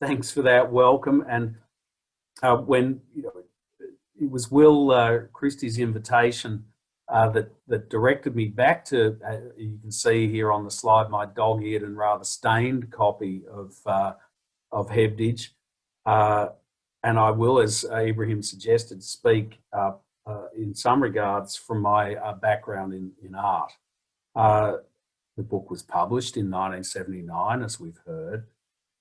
Thanks for that welcome. And when it was Will Christie's invitation that directed me back to, you can see here on the slide, my dog-eared and rather stained copy of Hebdige. And I will, as Ibrahim suggested, speak in some regards from my background in art. The book was published in 1979, as we've heard,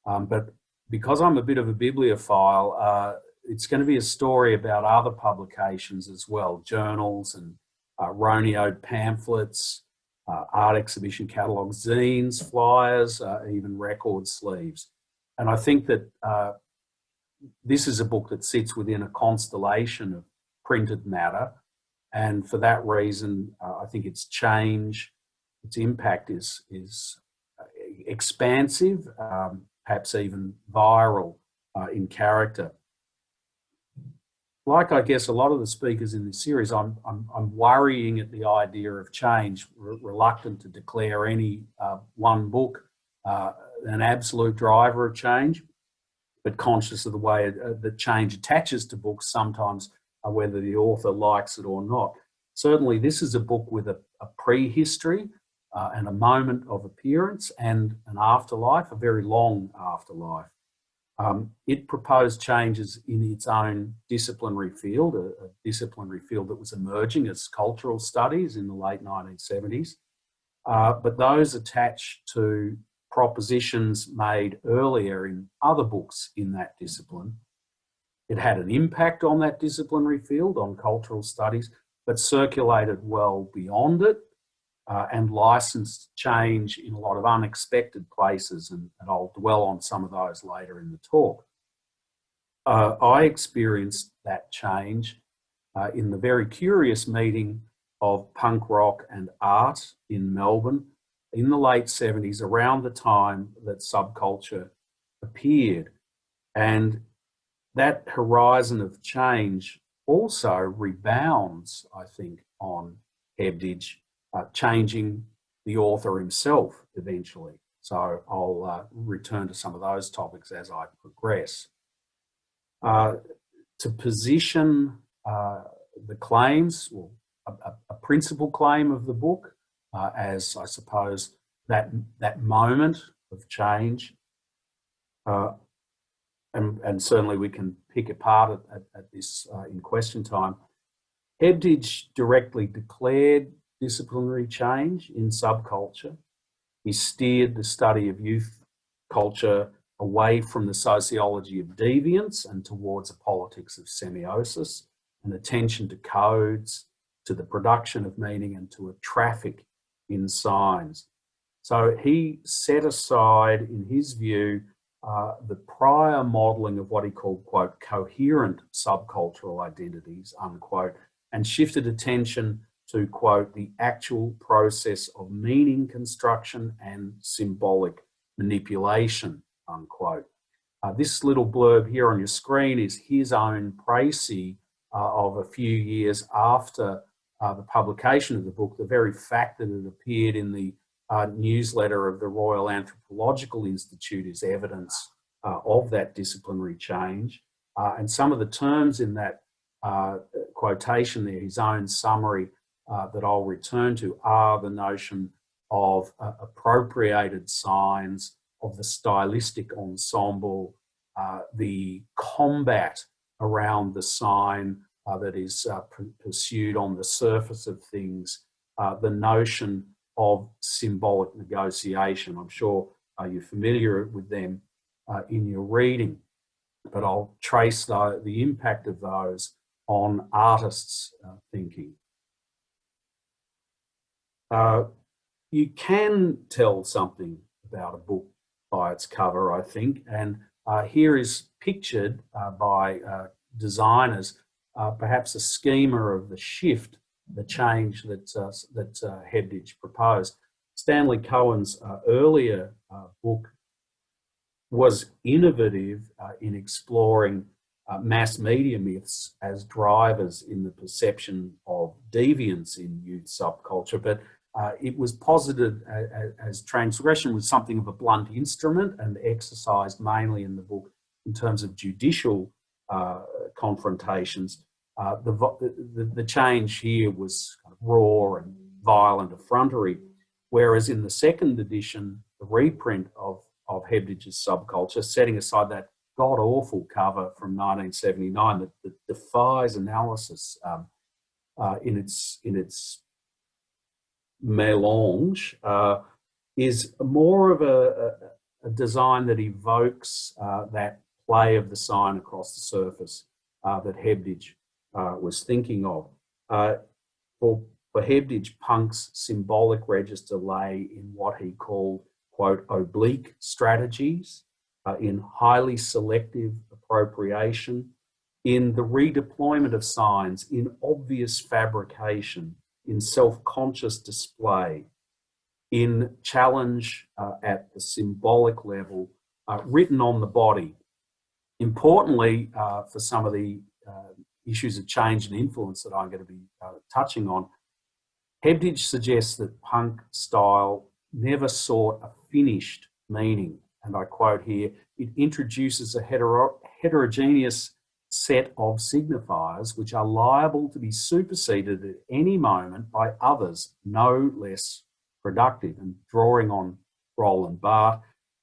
but because I'm a bit of a bibliophile, it's going to be a story about other publications as well, journals and Roneoed pamphlets, art exhibition catalogues, zines, flyers, even record sleeves. And I think that this is a book that sits within a constellation of printed matter. And for that reason, I think its change, its impact is expansive, perhaps even viral in character. Like, I guess, a lot of the speakers in this series, I'm worrying at the idea of change, reluctant to declare any one book an absolute driver of change, but conscious of the way that change attaches to books sometimes, whether the author likes it or not. Certainly, this is a book with a prehistory and a moment of appearance and an afterlife, a very long afterlife. It proposed changes in its own disciplinary field, a disciplinary field that was emerging as cultural studies in the late 1970s, but those attached to propositions made earlier in other books in that discipline. It had an impact on that disciplinary field, on cultural studies, but circulated well beyond it and licensed change in a lot of unexpected places, and I'll dwell on some of those later in the talk. I experienced that change in the very curious meeting of punk rock and art in Melbourne in the late 70s, around the time that Subculture appeared. And that horizon of change also rebounds, I think, on Hebdige, changing the author himself eventually. So I'll return to some of those topics as I progress. To position the claims, well, a principal claim of the book as, I suppose, that moment of change, and certainly we can pick apart at this in question time. Hebdige directly declared disciplinary change in subculture. He steered the study of youth culture away from the sociology of deviance and towards a politics of semiosis, an attention to codes, to the production of meaning, and to a traffic in signs. So he set aside, in his view, the prior modelling of what he called, quote, coherent subcultural identities, unquote, and shifted attention to, quote, the actual process of meaning construction and symbolic manipulation, unquote. This little blurb here on your screen is his own précis of a few years after the publication of the book. The very fact that it appeared in the newsletter of the Royal Anthropological Institute is evidence of that disciplinary change. And some of the terms in that quotation there, his own summary that I'll return to, are the notion of appropriated signs, of the stylistic ensemble, the combat around the sign that is pursued on the surface of things, the notion of symbolic negotiation. I'm sure you're familiar with them in your reading, but I'll trace the impact of those on artists' thinking. You can tell something about a book by its cover, I think, and here is pictured by designers perhaps a schema of the shift, the change that Hebdige proposed. Stanley Cohen's earlier book was innovative in exploring mass media myths as drivers in the perception of deviance in youth subculture, but It was posited as transgression was something of a blunt instrument and exercised mainly in the book in terms of judicial confrontations. The change here was kind of raw and violent effrontery, whereas in the second edition, the reprint of Hebdige's Subculture, setting aside that god-awful cover from 1979 that defies analysis in its melange, is more of a design that evokes that play of the sign across the surface that Hebdige was thinking of. For Hebdige, punk's symbolic register lay in what he called, quote, oblique strategies, in highly selective appropriation, in the redeployment of signs, in obvious fabrication, in self-conscious display, in challenge at the symbolic level, written on the body. Importantly, for some of the issues of change and influence that I'm going to be touching on, Hebdige suggests that punk style never sought a finished meaning. And I quote here, it introduces a heterogeneous set of signifiers which are liable to be superseded at any moment by others no less productive. And drawing on Roland Barthes,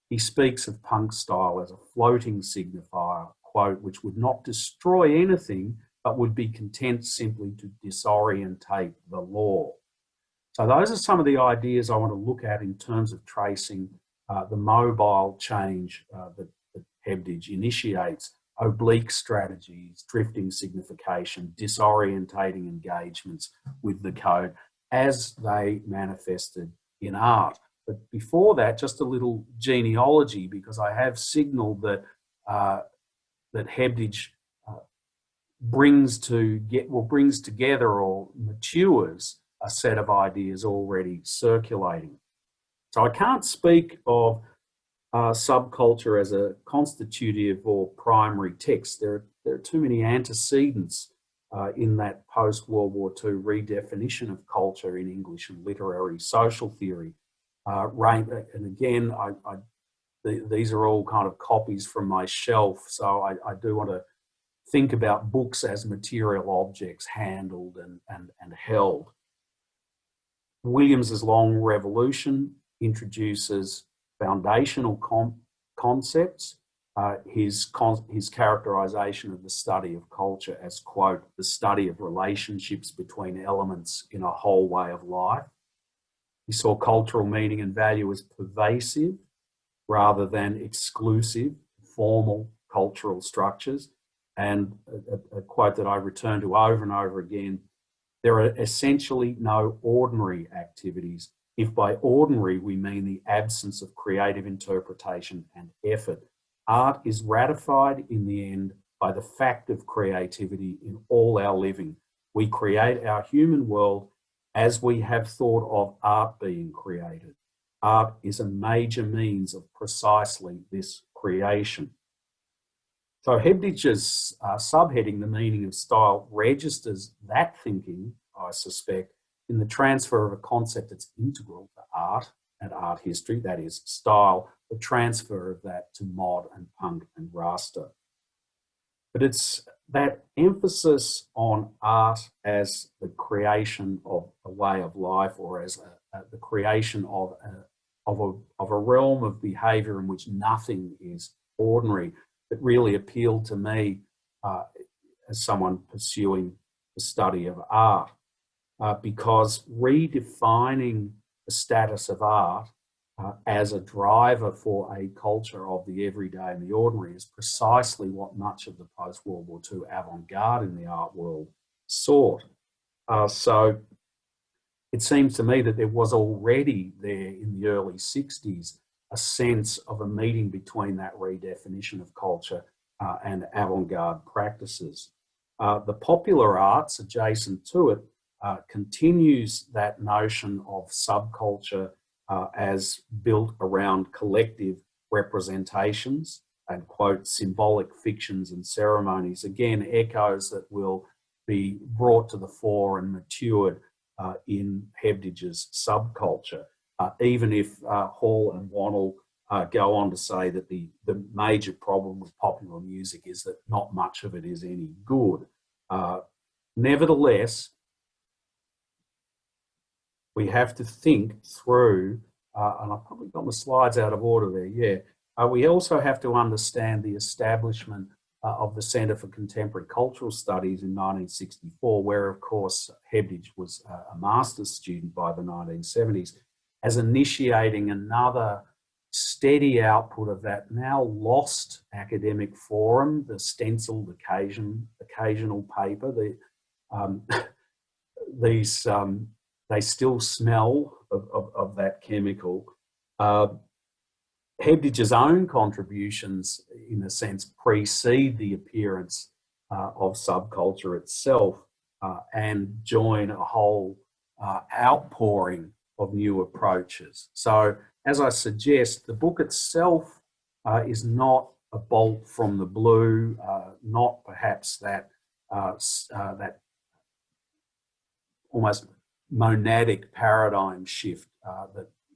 he speaks of punk style as a floating signifier, quote, which would not destroy anything, but would be content simply to disorientate the law. So those are some of the ideas I want to look at in terms of tracing the mobile change that Hebdige initiates: oblique strategies, drifting signification, disorientating engagements with the code as they manifested in art. But before that, just a little genealogy, because I have signaled that that Hebdige brings together or matures a set of ideas already circulating. So I can't speak of subculture as a constitutive or primary text. There are too many antecedents in that post-World War II redefinition of culture in English and literary social theory. And again, these are all kind of copies from my shelf, so I do want to think about books as material objects handled and held. Williams's Long Revolution introduces foundational concepts. His characterization of the study of culture as, quote, the study of relationships between elements in a whole way of life. He saw cultural meaning and value as pervasive rather than exclusive, formal cultural structures. And a quote that I return to over and over again, there are essentially no ordinary activities. If by ordinary we mean the absence of creative interpretation and effort, art is ratified in the end by the fact of creativity in all our living. We create our human world as we have thought of art being created. Art is a major means of precisely this creation. So Hebdige's subheading, the meaning of style, registers that thinking, I suspect, in the transfer of a concept that's integral to art and art history, that is style, the transfer of that to mod and punk and raster. But it's that emphasis on art as the creation of a way of life, or as the creation of a realm of behaviour in which nothing is ordinary, that really appealed to me as someone pursuing the study of art, because redefining the status of art as a driver for a culture of the everyday and the ordinary is precisely what much of the post-World War II avant-garde in the art world sought. So it seems to me that there was already there in the early 60s a sense of a meeting between that redefinition of culture and avant-garde practices. The popular arts adjacent to it continues that notion of subculture as built around collective representations and, quote, symbolic fictions and ceremonies. Again, echoes that will be brought to the fore and matured in Hebdige's subculture, even if Hall and Wannell go on to say that the major problem with popular music is that not much of it is any good. Nevertheless, we have to think through, and I've probably got my slides out of order there, yeah. We also have to understand the establishment of the Centre for Contemporary Cultural Studies in 1964, where, of course, Hebdige was a master's student by the 1970s, as initiating another steady output of that now lost academic forum, the stenciled occasional paper. They still smell of that chemical. Hebdige's own contributions, in a sense, precede the appearance of subculture itself and join a whole outpouring of new approaches. So, as I suggest, the book itself is not a bolt from the blue, not perhaps that almost monadic paradigm shift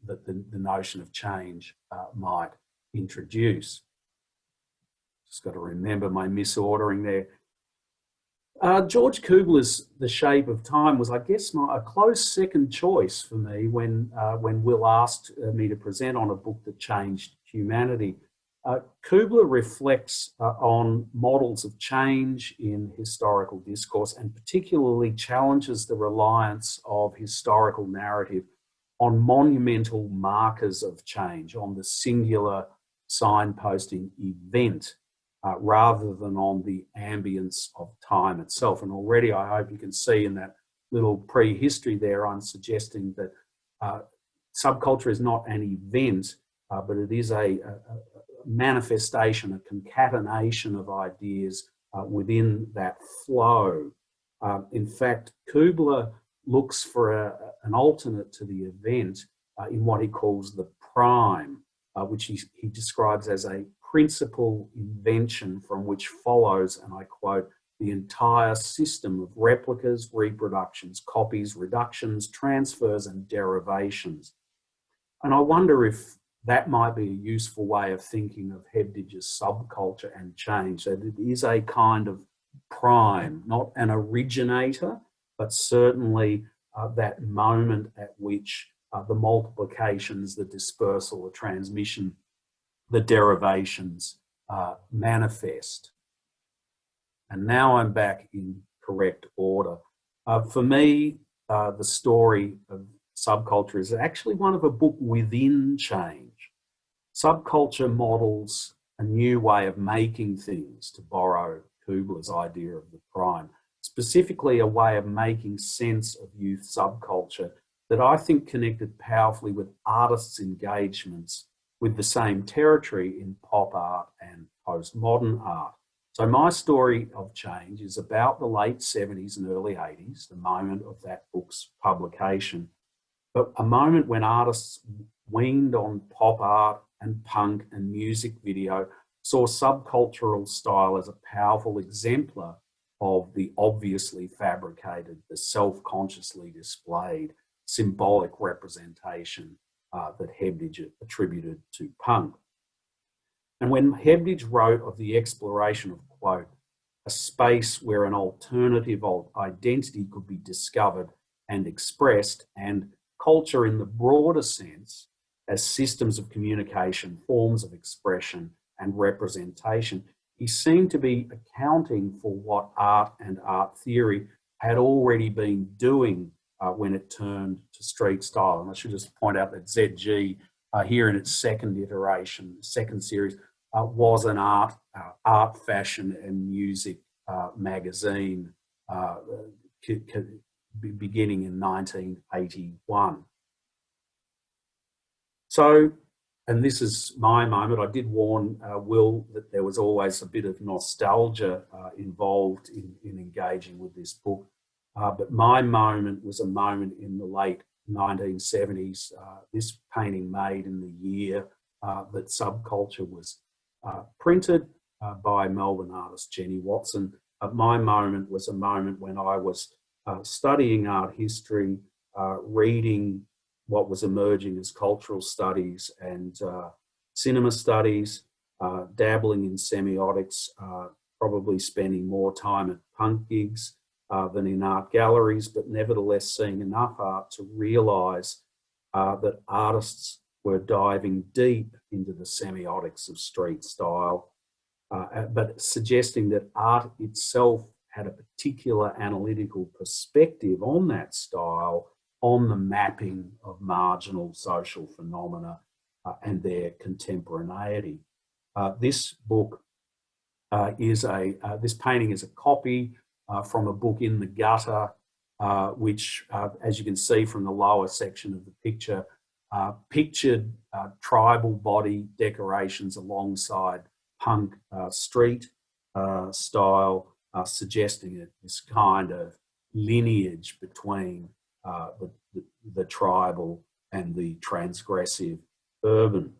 that the notion of change might introduce. Just got to remember my misordering there. George Kubler's The Shape of Time was, I guess, a close second choice for me when Will asked me to present on a book that changed humanity. Kubler reflects on models of change in historical discourse and particularly challenges the reliance of historical narrative on monumental markers of change, on the singular signposting event, rather than on the ambience of time itself. And already I hope you can see in that little prehistory there, I'm suggesting that subculture is not an event, but it is a manifestation, a concatenation of ideas within that flow. In fact, Kubler looks for an alternate to the event in what he calls the prime, which he describes as a principal invention from which follows, and I quote, the entire system of replicas, reproductions, copies, reductions, transfers, and derivations. And I wonder if that might be a useful way of thinking of Hebdige's subculture and change, that it is a kind of prime, not an originator, but certainly that moment at which the multiplications, the dispersal, the transmission, the derivations manifest. And now I'm back in correct order. For me, the story of subculture is actually one of a book within change. Subculture models a new way of making things, to borrow Kubler's idea of the prime, specifically a way of making sense of youth subculture that I think connected powerfully with artists' engagements with the same territory in pop art and postmodern art. So my story of change is about the late 70s and early 80s, the moment of that book's publication, but a moment when artists weaned on pop art and punk and music video saw subcultural style as a powerful exemplar of the obviously fabricated, the self-consciously displayed symbolic representation that Hebdige attributed to punk. And when Hebdige wrote of the exploration of, quote, a space where an alternative identity could be discovered and expressed, and culture in the broader sense as systems of communication, forms of expression and representation, he seemed to be accounting for what art and art theory had already been doing when it turned to street style. And I should just point out that ZG here in its second iteration, second series, was an art, fashion and music magazine beginning in 1981. So, and this is my moment, I did warn Will that there was always a bit of nostalgia involved in engaging with this book. But my moment was a moment in the late 1970s, this painting made in the year that Subculture was printed by Melbourne artist Jenny Watson. My moment was a moment when I was studying art history reading what was emerging as cultural studies and cinema studies, dabbling in semiotics, probably spending more time at punk gigs than in art galleries, but nevertheless seeing enough art to realise that artists were diving deep into the semiotics of street style, but suggesting that art itself had a particular analytical perspective on that style, on the mapping of marginal social phenomena and their contemporaneity. This book this painting is a copy from a book in the gutter, which, as you can see from the lower section of the picture, pictured tribal body decorations alongside punk street style, suggesting this kind of lineage between the tribal and the transgressive urban.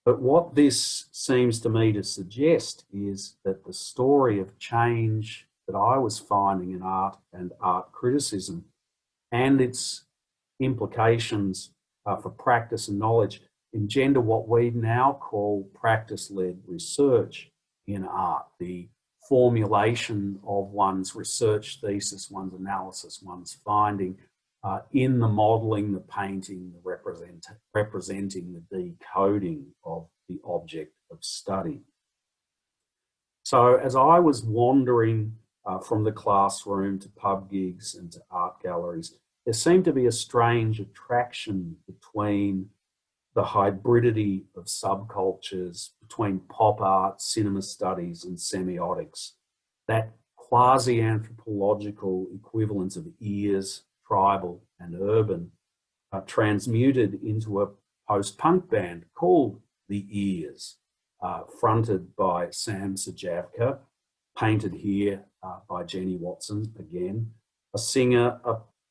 But what this seems to me to suggest is that the story of change that I was finding in art and art criticism and its implications for practice and knowledge engender what we now call practice-led research in art, the formulation of one's research thesis, one's analysis, one's finding in the modelling, the painting, the representing, the decoding of the object of study. So as I was wandering from the classroom to pub gigs and to art galleries, there seemed to be a strange attraction between the hybridity of subcultures, between pop art, cinema studies and semiotics, that quasi-anthropological equivalence of ears, tribal and urban, transmuted into a post-punk band called The Ears, fronted by Sam Sajavka, painted here by Jenny Watson again, a singer,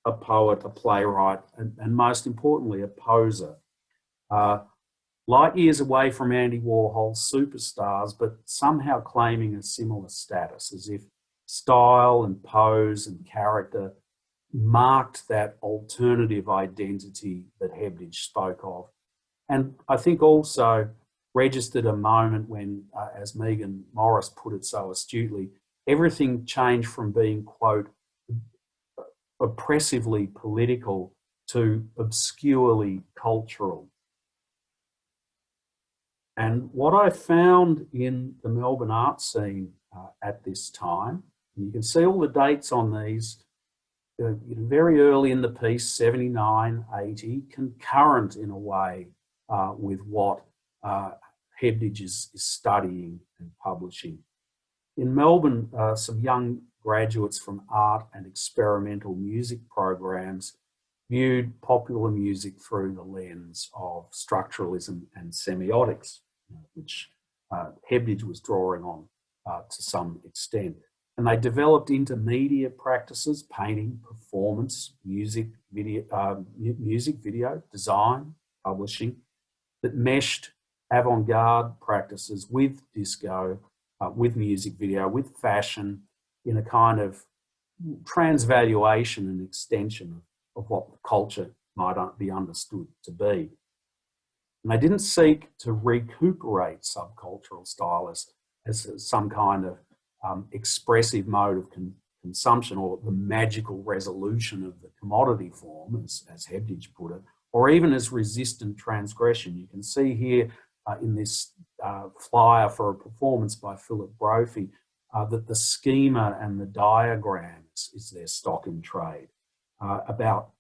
a poet, a playwright, and most importantly, a poser. Light years away from Andy Warhol's superstars, but somehow claiming a similar status, as if style and pose and character marked that alternative identity that Hebdige spoke of. And I think also registered a moment when, as Megan Morris put it so astutely, everything changed from being, quote, oppressively political to obscurely cultural. And what I found in the Melbourne art scene at this time, and you can see all the dates on these, very early in the piece, 79, 80, concurrent in a way with what Hebdige is studying and publishing. In Melbourne, some young graduates from art and experimental music programs viewed popular music through the lens of structuralism and semiotics, which Hebdige was drawing on to some extent. And they developed intermediate practices, painting, performance, music, video, design, publishing, that meshed avant-garde practices with disco, with music video, with fashion, in a kind of transvaluation and extension of what the culture might be understood to be. And they didn't seek to recuperate subcultural style as some kind of expressive mode of consumption, or the magical resolution of the commodity form, as Hebdige put it, or even as resistant transgression. You can see here in this flyer for a performance by Philip Brophy that the schema and the diagrams is their stock in trade, about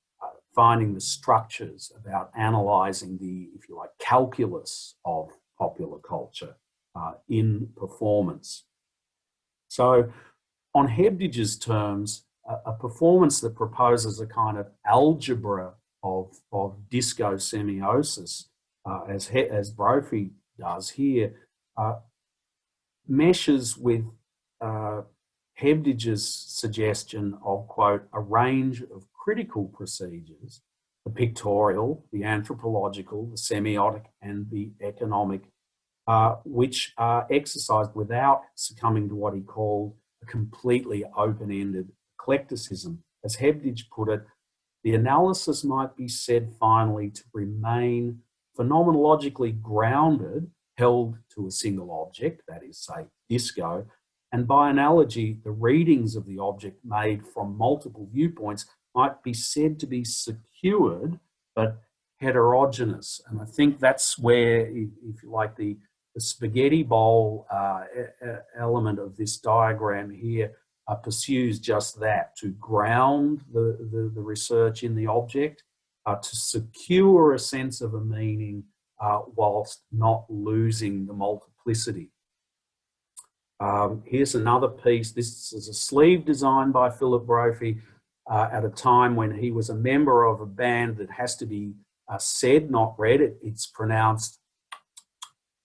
finding the structures, about analysing the, if you like, calculus of popular culture in performance. So on Hebdige's terms, a performance that proposes a kind of algebra of disco semiosis, as Brophy does here, meshes with Hebdige's suggestion of, quote, a range of critical procedures, the pictorial, the anthropological, the semiotic and the economic, which are exercised without succumbing to what he called a completely open-ended eclecticism, as Hebdige put it, the analysis might be said finally to remain phenomenologically grounded, held to a single object, that is, say, disco, and by analogy, the readings of the object made from multiple viewpoints might be said to be secured, but heterogeneous. And I think that's where, if you like, the spaghetti bowl element of this diagram here pursues just that, to ground the research in the object, to secure a sense of a meaning whilst not losing the multiplicity. Here's another piece. This is a sleeve designed by Philip Brophy at a time when he was a member of a band that has to be said, not read. It's pronounced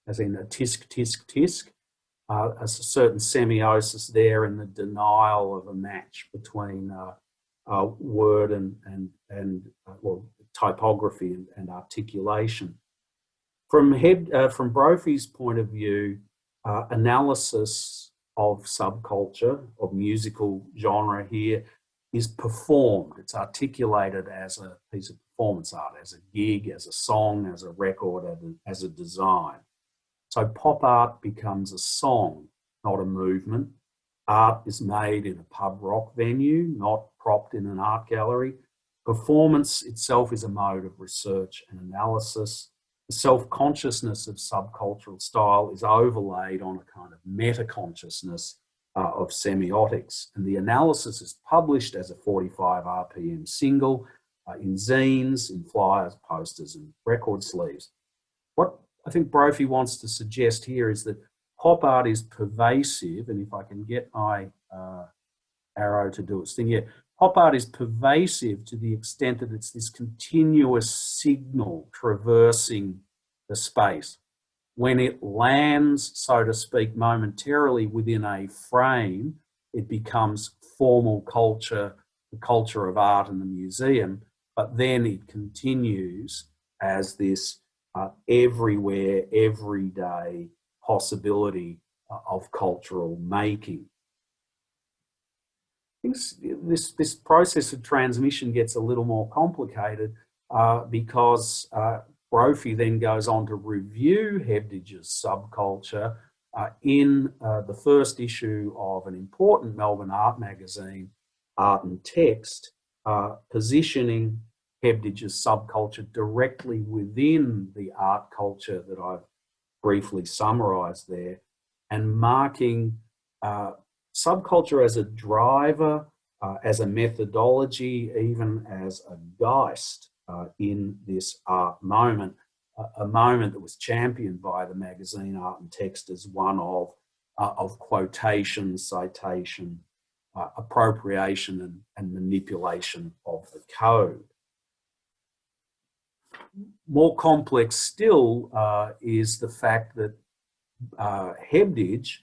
as in a tisk, tisk, tisk. A certain semiosis there in the denial of a match between word and well, typography and articulation. From Brophy's point of view, analysis of subculture, of musical genre here, is performed. It's articulated as a piece of performance art, as a gig, as a song, as a record, as a design. So pop art becomes a song, not a movement. Art is made in a pub rock venue, not propped in an art gallery. Performance itself is a mode of research and analysis. The self-consciousness of subcultural style is overlaid on a kind of meta-consciousness of semiotics. And the analysis is published as a 45 RPM single in zines, in flyers, posters, and record sleeves. What I think Brophy wants to suggest here is that pop art is pervasive, and if I can get my arrow to do its thing here, pop art is pervasive to the extent that it's this continuous signal traversing the space. When it lands, so to speak, momentarily within a frame, it becomes formal culture, the culture of art and the museum, but then it continues as this everywhere, everyday possibility of cultural making. This process of transmission gets a little more complicated because Brophy then goes on to review Hebdige's subculture in the first issue of an important Melbourne art magazine, Art and Text, positioning Hebdige's subculture directly within the art culture that I've briefly summarised there, and marking subculture as a driver, as a methodology, even as a geist in this art moment, a moment that was championed by the magazine Art and Text as one of quotation, citation, appropriation and manipulation of the code. More complex still is the fact that Hebdige,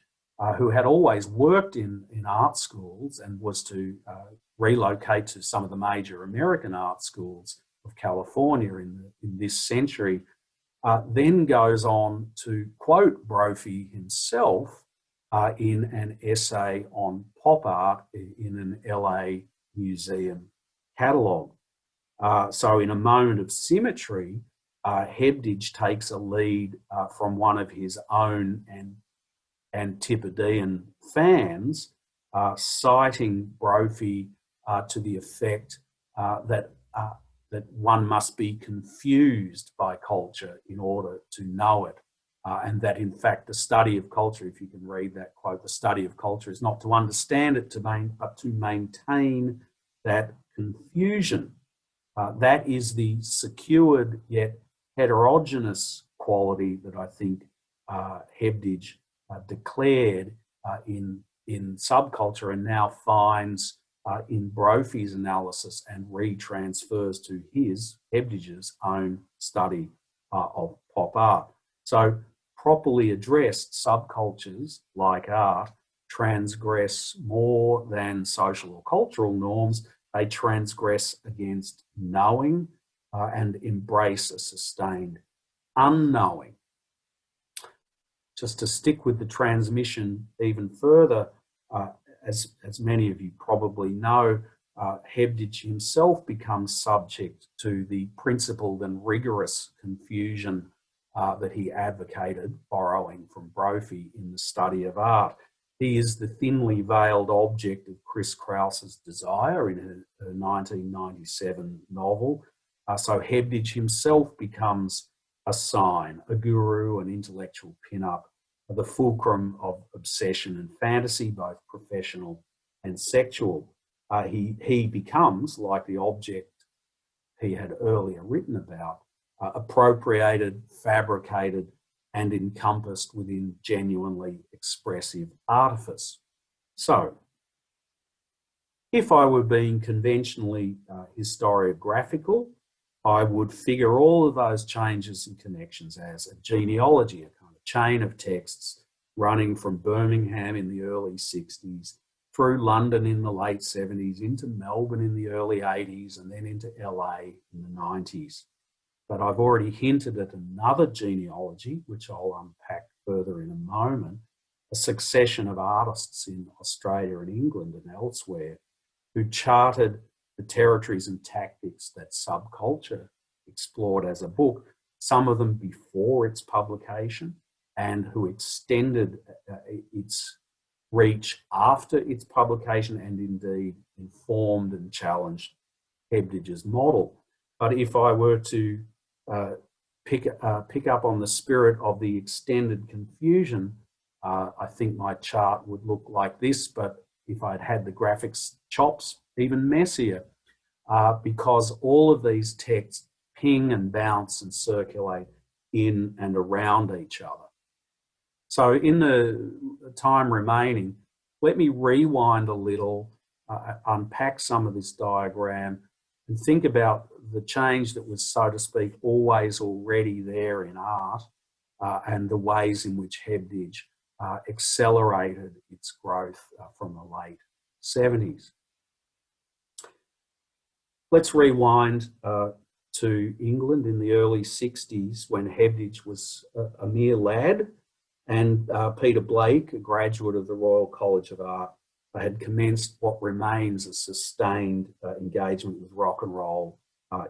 who had always worked in art schools and was to relocate to some of the major American art schools of California in this century, then goes on to quote Brophy himself in an essay on pop art in an LA museum catalogue. So in a moment of symmetry, Hebdige takes a lead from one of his own and Antipodean fans, citing Brophy to the effect that one must be confused by culture in order to know it, and that in fact the study of culture, if you can read that quote, the study of culture is not to understand it but to maintain that confusion. That is the secured yet heterogeneous quality that I think Hebdige declared in subculture and now finds in Brophy's analysis and retransfers to Hebdige's own study of pop art. So properly addressed, subcultures, like art, transgress more than social or cultural norms. They transgress against knowing and embrace a sustained unknowing. Just to stick with the transmission even further, as many of you probably know, Hebdige himself becomes subject to the principled and rigorous confusion that he advocated, borrowing from Brophy in the study of art. He is the thinly veiled object of Chris Krause's desire in her 1997 novel. So Hebdige himself becomes a sign, a guru, an intellectual pin-up, the fulcrum of obsession and fantasy, both professional and sexual. He becomes, like the object he had earlier written about, appropriated, fabricated, and encompassed within genuinely expressive artifice. So, if I were being conventionally historiographical, I would figure all of those changes and connections as a genealogy, a kind of chain of texts running from Birmingham in the early 60s, through London in the late 70s, into Melbourne in the early 80s, and then into LA in the 90s. But I've already hinted at another genealogy, which I'll unpack further in a moment, a succession of artists in Australia and England and elsewhere who charted the territories and tactics that Subculture explored as a book, some of them before its publication, and who extended its reach after its publication and indeed informed and challenged Hebdige's model. But if I were to pick up on the spirit of the extended confusion, I think my chart would look like this, but if I'd had the graphics chops, even messier, because all of these texts ping and bounce and circulate in and around each other. So in the time remaining, let me rewind a little, unpack some of this diagram, and think about the change that was, so to speak, always already there in art, and the ways in which Hebdige accelerated its growth from the late 70s. Let's rewind to England in the early 60s when Hebdige was a mere lad, and Peter Blake, a graduate of the Royal College of Art, had commenced what remains a sustained engagement with rock and roll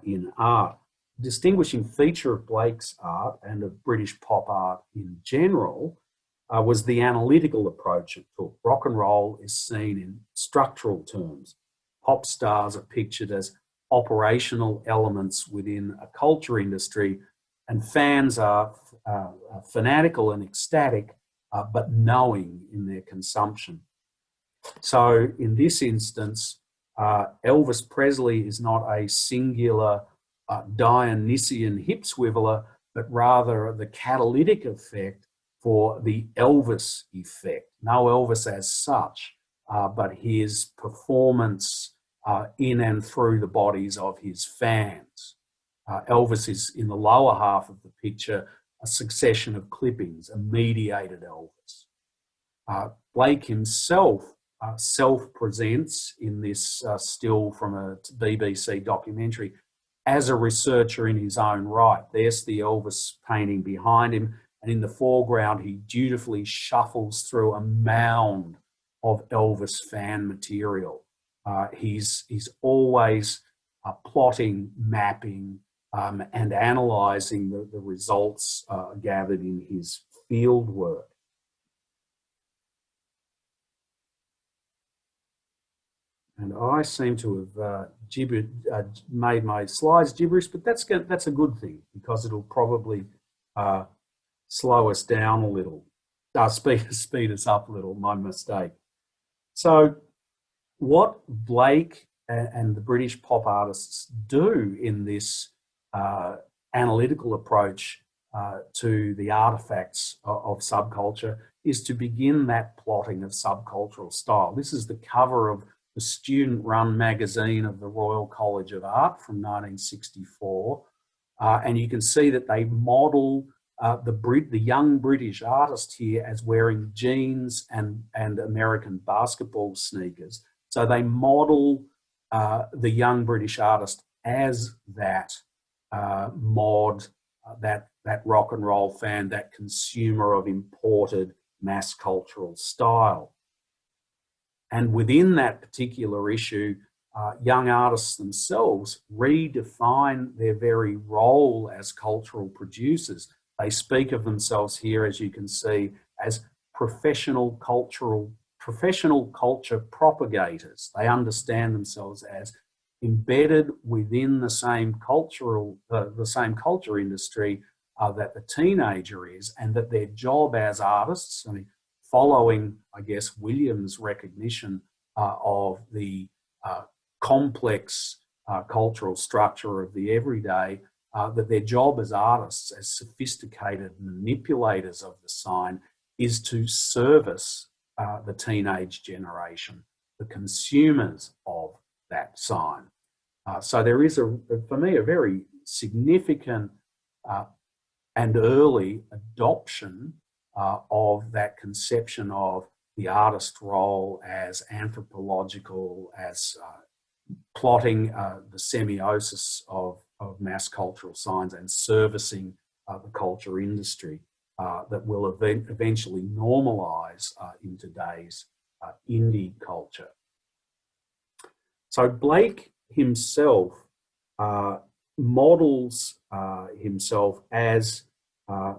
in art. The distinguishing feature of Blake's art and of British pop art in general was the analytical approach it took. Rock and roll is seen in structural terms. Pop stars are pictured as operational elements within a culture industry, and fans are fanatical and ecstatic, but knowing in their consumption. So in this instance, Elvis Presley is not a singular Dionysian hip swiveler, but rather the catalytic effect for the Elvis effect. No Elvis as such, but his performance in and through the bodies of his fans. Elvis is in the lower half of the picture, a succession of clippings, a mediated Elvis. Blake himself self-presents in this still from a BBC documentary as a researcher in his own right. There's the Elvis painting behind him, and in the foreground he dutifully shuffles through a mound of Elvis fan material. He's always plotting, mapping, and analysing the results gathered in his field work. And I seem to have made my slides gibberish, but that's a good thing, because it'll probably slow us down a little, speed us up a little, my mistake. So what Blake and the British pop artists do in this analytical approach to the artifacts of subculture is to begin that plotting of subcultural style. This is the cover of the student-run magazine of the Royal College of Art from 1964. And you can see that they model the young British artist here as wearing jeans and American basketball sneakers. So they model the young British artist as that mod, that rock and roll fan, that consumer of imported mass cultural style. And within that particular issue, young artists themselves redefine their very role as cultural producers. They speak of themselves here, as you can see, as professional culture propagators. They understand themselves as embedded within the same culture industry that the teenager is, and that their job as artists, I mean, following, I guess, Williams' recognition of the complex cultural structure of the everyday, that their job as artists, as sophisticated manipulators of the sign, is to service the teenage generation, the consumers of that sign. So there is, for me, a very significant and early adoption of that conception of the artist role as anthropological, as plotting the semiosis of mass cultural signs and servicing the culture industry that will eventually normalise in today's indie culture. So Blake himself models himself as a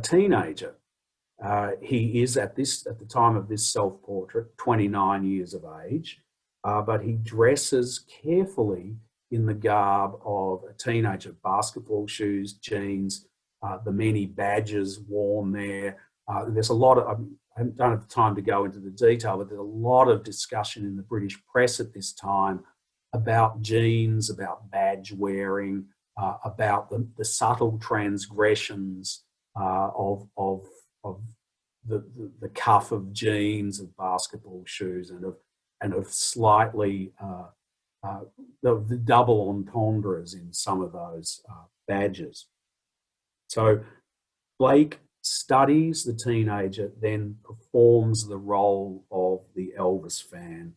teenager. He is at the time of this self-portrait, 29 years of age, but he dresses carefully in the garb of a teenager: basketball shoes, jeans, the many badges worn there. There's a lot of, I don't have time to go into the detail, but there's a lot of discussion in the British press at this time about jeans, about badge wearing, about the subtle transgressions of the cuff of jeans, of basketball shoes, and of slightly the double entendres in some of those badges. So Blake studies the teenager, then performs the role of the Elvis fan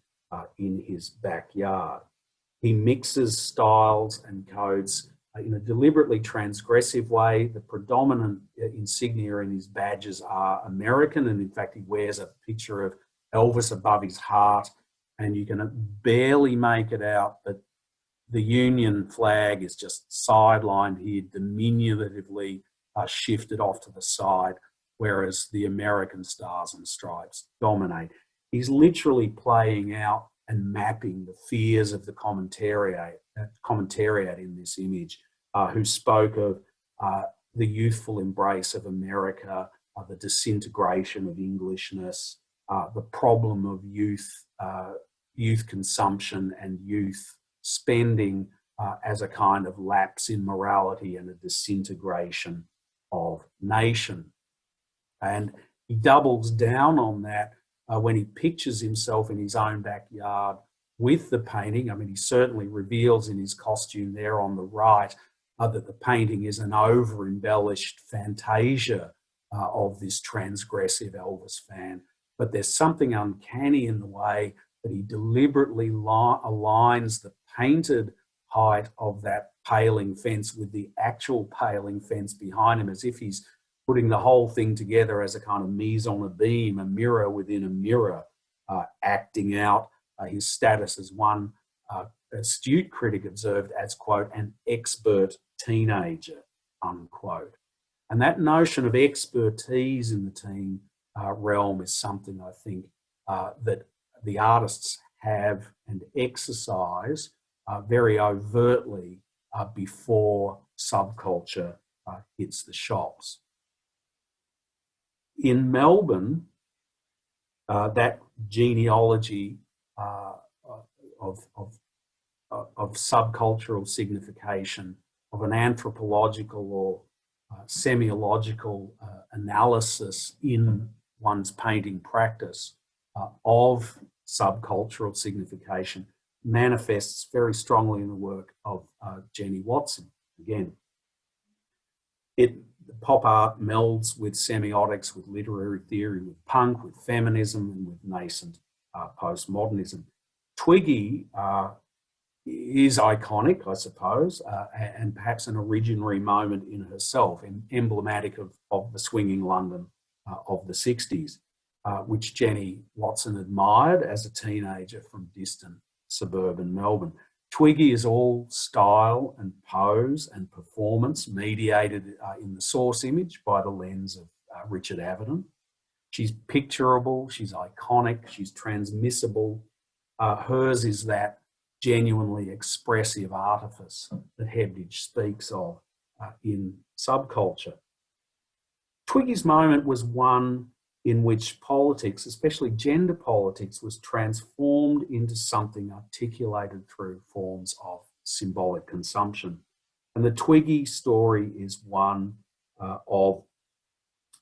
in his backyard. He mixes styles and codes in a deliberately transgressive way. The predominant insignia in his badges are American, and in fact he wears a picture of Elvis above his heart, and you can barely make it out, but the Union flag is just sidelined here, diminutively shifted off to the side, whereas the American stars and stripes dominate. He's literally playing out and mapping the fears of the commentariat in this image, who spoke of the youthful embrace of America, the disintegration of Englishness, the problem of youth consumption and youth spending as a kind of lapse in morality and a disintegration of nation. And he doubles down on that when he pictures himself in his own backyard with the painting. I mean, he certainly reveals in his costume there on the right that the painting is an over-embellished fantasia of this transgressive Elvis fan. But there's something uncanny in the way that he deliberately aligns the painted height of that paling fence with the actual paling fence behind him, as if he's putting the whole thing together as a kind of mise en abîme, a mirror within a mirror, acting out his status as one astute critic observed as, quote, an expert teenager, unquote. And that notion of expertise in the teen realm is something I think that the artists have and exercise very overtly before subculture hits the shops. In Melbourne, that genealogy of subcultural signification, of an anthropological or semiological analysis in one's painting practice of subcultural signification, manifests very strongly in the work of Jenny Watson. Again, pop art melds with semiotics, with literary theory, with punk, with feminism, and with nascent postmodernism. Twiggy is iconic, I suppose, and perhaps an originary moment in herself, and emblematic of the swinging London of the 60s, which Jenny Watson admired as a teenager from distant suburban Melbourne. Twiggy is all style and pose and performance, mediated in the source image by the lens of Richard Avedon. She's picturable, she's iconic, she's transmissible. Hers is that genuinely expressive artifice that Hebdige speaks of in Subculture. Twiggy's moment was one in which politics, especially gender politics, was transformed into something articulated through forms of symbolic consumption. And the Twiggy story is one of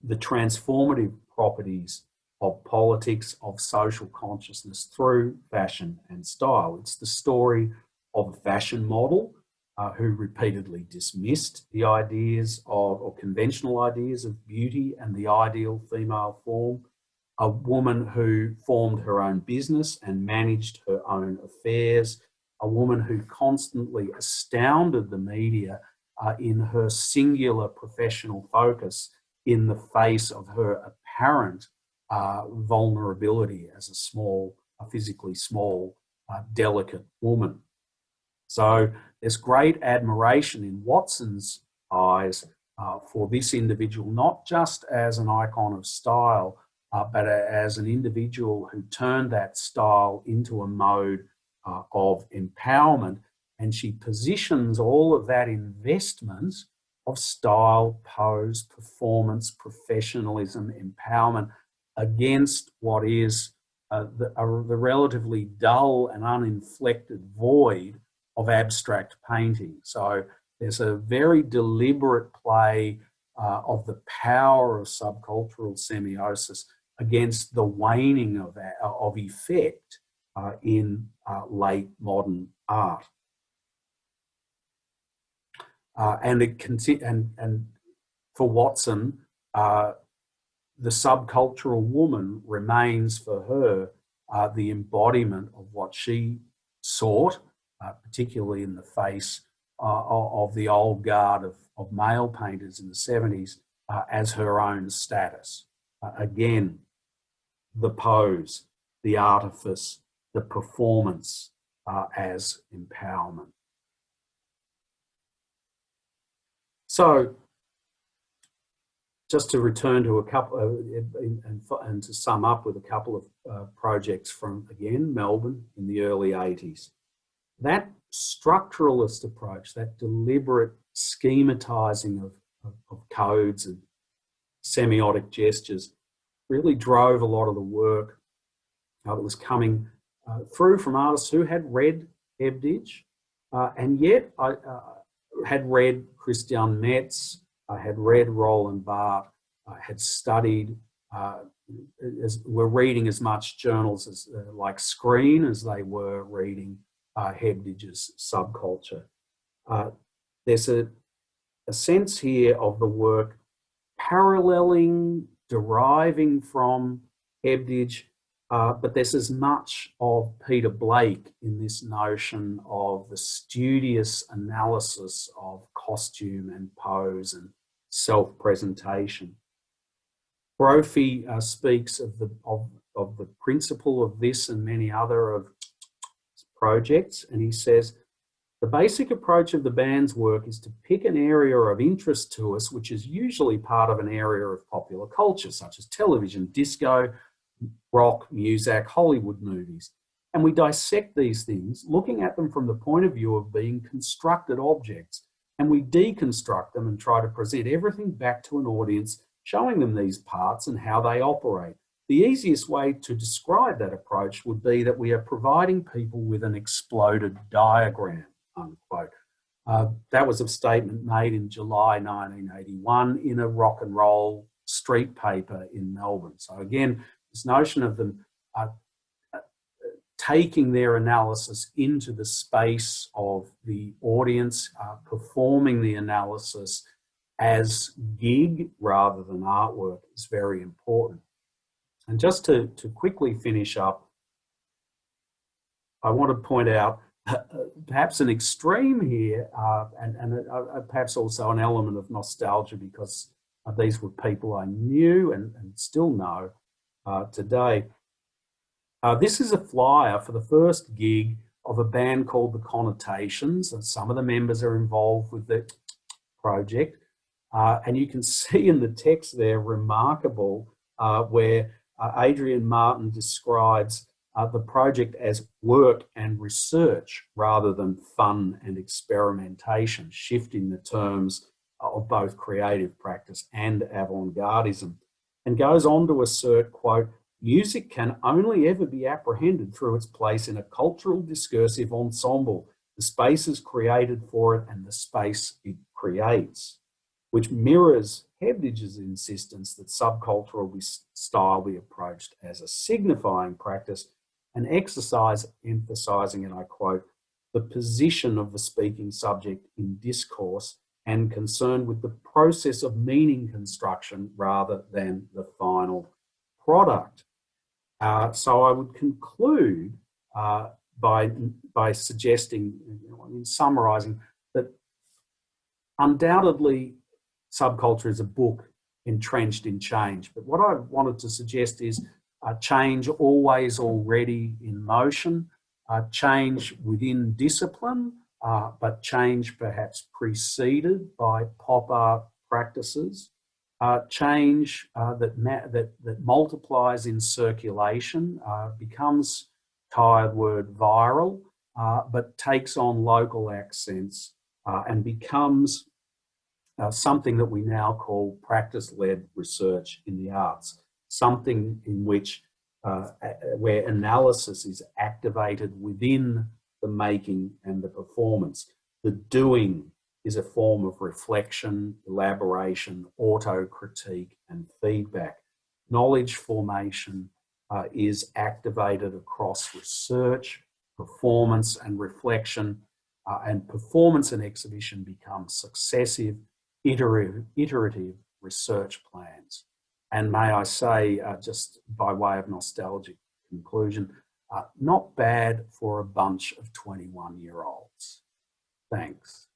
the transformative properties of politics, of social consciousness through fashion and style. It's the story of a fashion model who repeatedly dismissed the ideas of, or conventional ideas of beauty and the ideal female form, a woman who formed her own business and managed her own affairs, a woman who constantly astounded the media in her singular professional focus in the face of her apparent vulnerability as a physically small, delicate woman. So there's great admiration in Watson's eyes for this individual, not just as an icon of style, but as an individual who turned that style into a mode of empowerment. And she positions all of that investment of style, pose, performance, professionalism, empowerment against what is the relatively dull and uninflected void of abstract painting. So there's a very deliberate play of the power of subcultural semiosis against the waning of effect in late modern art. And for Watson, the subcultural woman remains for her the embodiment of what she sought, particularly in the face of the old guard of male painters in the 70s, as her own status. Again, the pose, the artifice, the performance as empowerment. So, just to return to a couple and to sum up with a couple of projects from, again, Melbourne in the early 80s. That structuralist approach, that deliberate schematizing of codes and semiotic gestures really drove a lot of the work that was coming through from artists who had read Hebdige and yet had read Christian Metz, had read Roland Barthes, had studied, were reading as much journals as like Screen as they were reading Hebdige's Subculture. There's a sense here of the work paralleling, deriving from Hebdige, but there's as much of Peter Blake in this notion of the studious analysis of costume and pose and self-presentation. Brophy speaks of the principle of this and many other of projects, and he says, the basic approach of the band's work is to pick an area of interest to us, which is usually part of an area of popular culture, such as television, disco, rock, music, Hollywood movies. And we dissect these things, looking at them from the point of view of being constructed objects, and we deconstruct them and try to present everything back to an audience, showing them these parts and how they operate. The easiest way to describe that approach would be that we are providing people with an exploded diagram, unquote. That was a statement made in July 1981 in a rock and roll street paper in Melbourne. So again, this notion of them taking their analysis into the space of the audience, performing the analysis as gig rather than artwork is very important. And just to quickly finish up, I want to point out perhaps an extreme here and perhaps also an element of nostalgia, because these were people I knew and still know today. This is a flyer for the first gig of a band called the Connotations, and some of the members are involved with the project. And you can see in the text there, remarkable, where Adrian Martin describes the project as work and research rather than fun and experimentation, shifting the terms of both creative practice and avant-gardism, and goes on to assert, quote, music can only ever be apprehended through its place in a cultural discursive ensemble, the spaces created for it and the space it creates, which mirrors Hebdige's insistence that subcultural style be approached as a signifying practice, an exercise emphasising, and I quote, the position of the speaking subject in discourse and concerned with the process of meaning construction rather than the final product. So I would conclude by suggesting, in summarising, that undoubtedly Subculture is a book entrenched in change. But what I wanted to suggest is change always already in motion, change within discipline, but change perhaps preceded by pop art practices, change that multiplies in circulation, becomes, tired word, viral, but takes on local accents and becomes something that we now call practice-led research in the arts, something in which where analysis is activated within the making and the performance. The doing is a form of reflection, elaboration, auto-critique and feedback. Knowledge formation is activated across research, performance and reflection, and performance and exhibition become successive, iterative research plans. And may I say, just by way of nostalgic conclusion, not bad for a bunch of 21-year-olds. Thanks.